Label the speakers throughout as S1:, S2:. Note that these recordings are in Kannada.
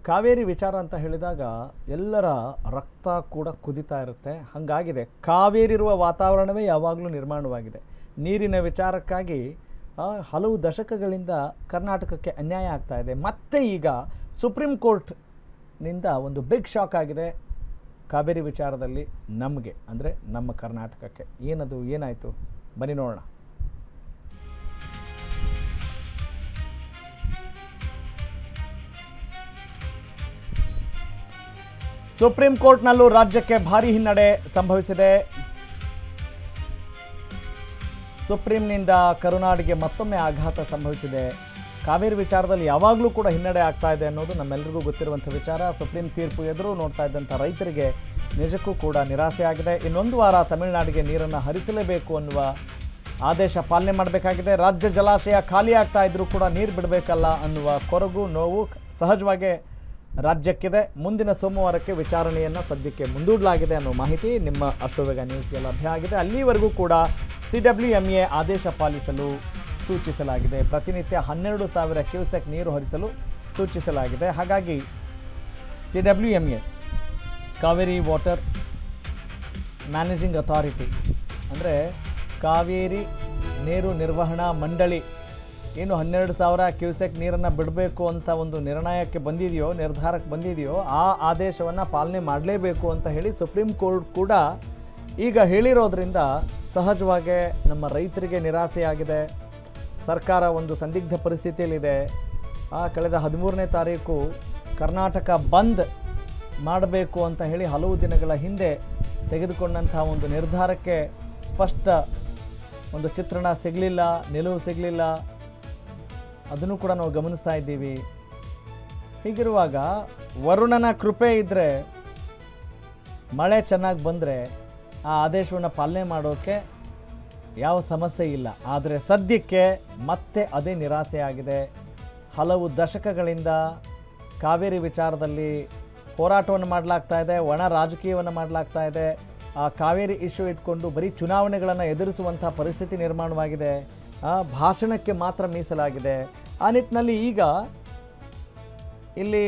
S1: ಕಾವೇರಿ ವಿಚಾರ ಅಂತ ಹೇಳಿದಾಗ ಎಲ್ಲರ ರಕ್ತ ಕೂಡ ಕುದಿತಾ ಇರುತ್ತೆ. ಹಾಗಾಗಿದೆ, ಕಾವೇರಿ ಇರುವ ವಾತಾವರಣವೇ ಯಾವಾಗಲೂ ನಿರ್ಮಾಣವಾಗಿದೆ. ನೀರಿನ ವಿಚಾರಕ್ಕಾಗಿ ಹಲವು ದಶಕಗಳಿಂದ ಕರ್ನಾಟಕಕ್ಕೆ ಅನ್ಯಾಯ ಆಗ್ತಾ ಇದೆ. ಮತ್ತೆ ಈಗ ಸುಪ್ರೀಂ ಕೋರ್ಟ್ನಿಂದ ಒಂದು ಬಿಗ್ ಶಾಕ್ ಆಗಿದೆ ಕಾವೇರಿ ವಿಚಾರದಲ್ಲಿ ನಮಗೆ, ಅಂದರೆ ನಮ್ಮ ಕರ್ನಾಟಕಕ್ಕೆ. ಏನದು, ಏನಾಯಿತು, ಬನ್ನಿ ನೋಡೋಣ. ಸುಪ್ರೀಂ ಕೋರ್ಟ್ನಲ್ಲೂ ರಾಜ್ಯಕ್ಕೆ ಭಾರಿ ಹಿನ್ನಡೆ ಸಂಭವಿಸಿದೆ. ಸುಪ್ರೀಂನಿಂದ ಕರುನಾಡಿಗೆ ಮತ್ತೊಮ್ಮೆ ಆಘಾತ ಸಂಭವಿಸಿದೆ. ಕಾವೇರಿ ವಿಚಾರದಲ್ಲಿ ಯಾವಾಗಲೂ ಕೂಡ ಹಿನ್ನಡೆ ಆಗ್ತಾ ಇದೆ ಅನ್ನೋದು ನಮ್ಮೆಲ್ಲರಿಗೂ ಗೊತ್ತಿರುವಂಥ ವಿಚಾರ. ಸುಪ್ರೀಂ ತೀರ್ಪು ಎದುರು ನೋಡ್ತಾ ಇದ್ದಂಥ ರೈತರಿಗೆ ನಿಜಕ್ಕೂ ಕೂಡ ನಿರಾಸೆ ಆಗಿದೆ. ಇನ್ನೊಂದು ವಾರ ತಮಿಳುನಾಡಿಗೆ ನೀರನ್ನು ಹರಿಸಲೇಬೇಕು ಅನ್ನುವ ಆದೇಶ ಪಾಲನೆ ಮಾಡಬೇಕಾಗಿದೆ. ರಾಜ್ಯ ಜಲಾಶಯ ಖಾಲಿ ಆಗ್ತಾ ಇದ್ರೂ ಕೂಡ ನೀರು ಬಿಡಬೇಕಲ್ಲ ಅನ್ನುವ ಕೊರಗು, ನೋವು ಸಹಜವಾಗಿ ರಾಜ್ಯಕ್ಕಿದೆ. ಮುಂದಿನ ಸೋಮವಾರಕ್ಕೆ ವಿಚಾರಣೆಯನ್ನು ಸದ್ಯಕ್ಕೆ ಮುಂದೂಡಲಾಗಿದೆ ಅನ್ನೋ ಮಾಹಿತಿ ನಿಮ್ಮ ಅಶ್ವವೇಗ ನ್ಯೂಸ್ಗೆ ಲಭ್ಯ ಆಗಿದೆ. ಅಲ್ಲಿವರೆಗೂ ಕೂಡ CWMA ಆದೇಶ ಪಾಲಿಸಲು ಸೂಚಿಸಲಾಗಿದೆ. ಪ್ರತಿನಿತ್ಯ 12,000 ಕ್ಯೂಸೆಕ್ ನೀರು ಹರಿಸಲು ಸೂಚಿಸಲಾಗಿದೆ. ಹಾಗಾಗಿ CWMA Kaveri water managing authority, ಅಂದರೆ ಕಾವೇರಿ ನೀರು ನಿರ್ವಹಣಾ ಮಂಡಳಿ ಏನು 12,000 ಕ್ಯೂಸೆಕ್ ನೀರನ್ನು ಬಿಡಬೇಕು ಅಂತ ಒಂದು ನಿರ್ಣಯಕ್ಕೆ ಬಂದಿದೆಯೋ, ನಿರ್ಧಾರಕ್ಕೆ ಬಂದಿದೆಯೋ, ಆ ಆದೇಶವನ್ನು ಪಾಲನೆ ಮಾಡಲೇಬೇಕು ಅಂತ ಹೇಳಿ ಸುಪ್ರೀಂ ಕೋರ್ಟ್ ಕೂಡ ಈಗ ಹೇಳಿರೋದ್ರಿಂದ ಸಹಜವಾಗಿ ನಮ್ಮ ರೈತರಿಗೆ ನಿರಾಸೆಯಾಗಿದೆ. ಸರ್ಕಾರ ಒಂದು ಸಂದಿಗ್ಧ ಪರಿಸ್ಥಿತಿಯಲ್ಲಿದೆ. ಕಳೆದ 13ನೇ ತಾರೀಕು ಕರ್ನಾಟಕ ಬಂದ್ ಮಾಡಬೇಕು ಅಂತ ಹೇಳಿ ಹಲವು ದಿನಗಳ ಹಿಂದೆ ತೆಗೆದುಕೊಂಡಂಥ ಒಂದು ನಿರ್ಧಾರಕ್ಕೆ ಸ್ಪಷ್ಟ ಒಂದು ಚಿತ್ರಣ ಸಿಗಲಿಲ್ಲ, ನಿಲುವು ಸಿಗಲಿಲ್ಲ. ಅದನ್ನು ಕೂಡ ನಾವು ಗಮನಿಸ್ತಾ ಇದ್ದೀವಿ. ಹೀಗಿರುವಾಗ ವರುಣನ ಕೃಪೆ ಇದ್ದರೆ, ಮಳೆ ಚೆನ್ನಾಗಿ ಬಂದರೆ ಆ ಆದೇಶವನ್ನು ಪಾಲನೆ ಮಾಡೋಕ್ಕೆ ಯಾವ ಸಮಸ್ಯೆ ಇಲ್ಲ. ಆದರೆ ಸದ್ಯಕ್ಕೆ ಮತ್ತೆ ಅದೇ ನಿರಾಸೆ ಆಗಿದೆ. ಹಲವು ದಶಕಗಳಿಂದ ಕಾವೇರಿ ವಿಚಾರದಲ್ಲಿ ಹೋರಾಟವನ್ನು ಮಾಡಲಾಗ್ತಾ ಇದೆ, ಒಣ ರಾಜಕೀಯವನ್ನು ಮಾಡಲಾಗ್ತಾ ಇದೆ. ಆ ಕಾವೇರಿ ಇಶ್ಯೂ ಇಟ್ಕೊಂಡು ಬರೀ ಚುನಾವಣೆಗಳನ್ನು ಎದುರಿಸುವಂಥ ಪರಿಸ್ಥಿತಿ ನಿರ್ಮಾಣವಾಗಿದೆ. ಭಾಷಣಕ್ಕೆ ಮಾತ್ರ ಮೀಸಲಾಗಿದೆ. ಆ ನಿಟ್ಟಿನಲ್ಲಿ ಈಗ ಇಲ್ಲಿ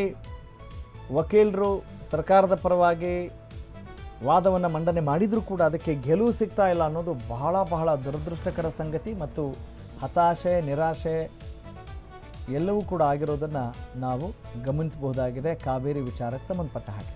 S1: ವಕೀಲರು ಸರ್ಕಾರದ ಪರವಾಗಿ ವಾದವನ್ನು ಮಂಡನೆ ಮಾಡಿದರೂ ಕೂಡ ಅದಕ್ಕೆ ಗೆಲುವು ಸಿಗ್ತಾ ಇಲ್ಲ ಅನ್ನೋದು ಬಹಳ ಬಹಳ ದುರದೃಷ್ಟಕರ ಸಂಗತಿ. ಮತ್ತು ಹತಾಶೆ, ನಿರಾಶೆ ಎಲ್ಲವೂ ಕೂಡ ಆಗಿರೋದನ್ನು ನಾವು ಗಮನಿಸಬಹುದಾಗಿದೆ ಕಾವೇರಿ ವಿಚಾರಕ್ಕೆ ಸಂಬಂಧಪಟ್ಟ ಹಾಗೆ.